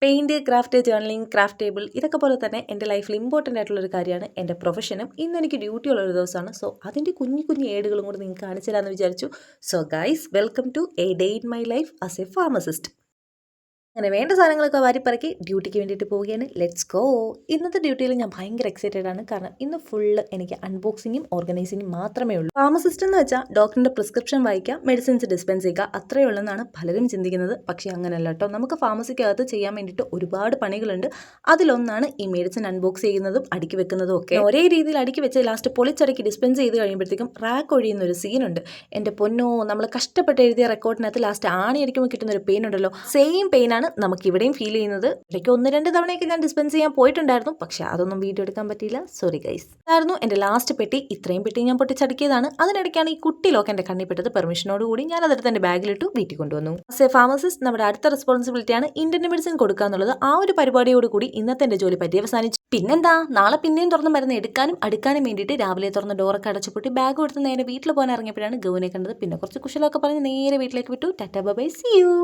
Paint, craft, journaling, craft table ഇതൊക്കെ പോലെ തന്നെ എൻ്റെ ലൈഫിൽ ഇമ്പോർട്ടൻ്റ് ആയിട്ടുള്ളൊരു കാര്യമാണ് എൻ്റെ പ്രൊഫഷനും. ഇന്ന് എനിക്ക് ഡ്യൂട്ടി ഉള്ളൊരു ദിവസമാണ്. സോ അതിൻ്റെ കുഞ്ഞു കുഞ്ഞു ഏടുകളും കൂടി നിങ്ങൾക്ക് കാണിച്ചു തരാമെന്ന് വിചാരിച്ചു. So guys, welcome to a day in my life as a pharmacist. അങ്ങനെ വേണ്ട സാധനങ്ങളൊക്കെ വാരിപ്പറക്കി ഡ്യൂട്ടിക്ക് വേണ്ടിയിട്ട് പോവുകയാണ്. Let's go. ഇന്നത്തെ ഡ്യൂട്ടിയിൽ ഞാൻ ഭയങ്കര എക്സൈറ്റഡ് ആണ്. കാരണം ഇന്ന് ഫുള്ള് എനിക്ക് അൺബോക്സിങ്ങും ഓർഗനൈസിങ്ങും മാത്രമേ ഉള്ളൂ. ഫാർമസിസ്റ്റ് എന്ന് വെച്ചാൽ ഡോക്ടറിൻ്റെ പ്രിസ്ക്രിപ്ഷൻ വായിക്കുക, മെഡിസിൻസ് ഡിസ്പെൻസ് ചെയ്യുക, അത്രയേ ഉള്ളെന്നാണ് പലരും ചിന്തിക്കുന്നത്. പക്ഷേ അങ്ങനെയല്ല കേട്ടോ. നമുക്ക് ഫാർമസിക്കകത്ത് ചെയ്യാൻ വേണ്ടിയിട്ട് ഒരുപാട് പണികളുണ്ട്. അതിലൊന്നാണ് ഈ മെഡിസിൻ അൺബോക്സ് ചെയ്യുന്നതും അടുക്കി വെക്കുന്നതും ഒക്കെ. ഒരേ രീതിയിൽ അടുക്കി വെച്ച് ലാസ്റ്റ് പൊളിച്ചടക്കി ഡിസ്പെൻസ് ചെയ്ത് കഴിയുമ്പോഴത്തേക്കും റാക്ക് ഒഴിയുന്ന ഒരു സീനുണ്ട്. എൻ്റെ പൊന്നോ, നമ്മൾ കഷ്ടപ്പെട്ട് എഴുതിയ റെക്കോർഡിനകത്ത് ലാസ്റ്റ് ആണി അടിക്കുമ്പോൾ കിട്ടുന്ന ഒരു പെയിൻ ഉണ്ടല്ലോ, സെയിം പെയിനാണ് നമുക്ക് ഇവിടെയും ഫീൽ ചെയ്യുന്നത്. ഇടയ്ക്ക് 1-2 തവണയൊക്കെ ഞാൻ ഡിസ്പെൻസ് ചെയ്യാൻ പോയിട്ടുണ്ടായിരുന്നു. പക്ഷേ അതൊന്നും വീഡിയോ എടുക്കാൻ പറ്റിയില്ല. Sorry guys. ഇതായിരുന്നു എൻ്റെ ലാസ്റ്റ് പെട്ടി. ഇത്രയും പെട്ടി ഞാൻ പൊട്ടിച്ചടക്കിയതാണ്. അതിനിടയ്ക്കാണ് ഈ കുട്ടി ലോക്ക് എൻ്റെ കണ്ണിൽ പെട്ടത്. പെർമിഷനോട് കൂടി ഞാൻ അതെടുത്ത് എൻ്റെ ബാഗിലിട്ടു വീട്ടിൽ കൊണ്ടുവന്നു. ആസ് എ ഫാർമസിസ്റ്റ് നമ്മുടെ അടുത്ത റെസ്പോൺസിബിലിറ്റിയാണ് ഇന്ത്യൻ മെഡിസിൻ കൊടുക്കുക എന്നുള്ളത്. ആ ഒരു പരിപാടിയോട് കൂടി ഇന്നത്തെ എൻ്റെ ജോലി പര്യവസാനിച്ചു. പിന്നെന്താ, നാളെ പിന്നെയും തുറന്ന് മരുന്ന് എടുക്കാനും അടുക്കാനും വേണ്ടിയിട്ട് രാവിലെ തുറന്ന് ഡോറൊക്കെ അടച്ചുപൊട്ടി ബാഗ് കൊടുത്ത് നേരെ വീട്ടിൽ പോകാൻ ഇറങ്ങിയപ്പോഴാണ് ഗൗനെ കണ്ടത്. പിന്നെ കുറച്ച് കുശലമൊക്കെ പറഞ്ഞ് നേരെ വീട്ടിലേക്ക് വിട്ടു. Tata bye bye, see U.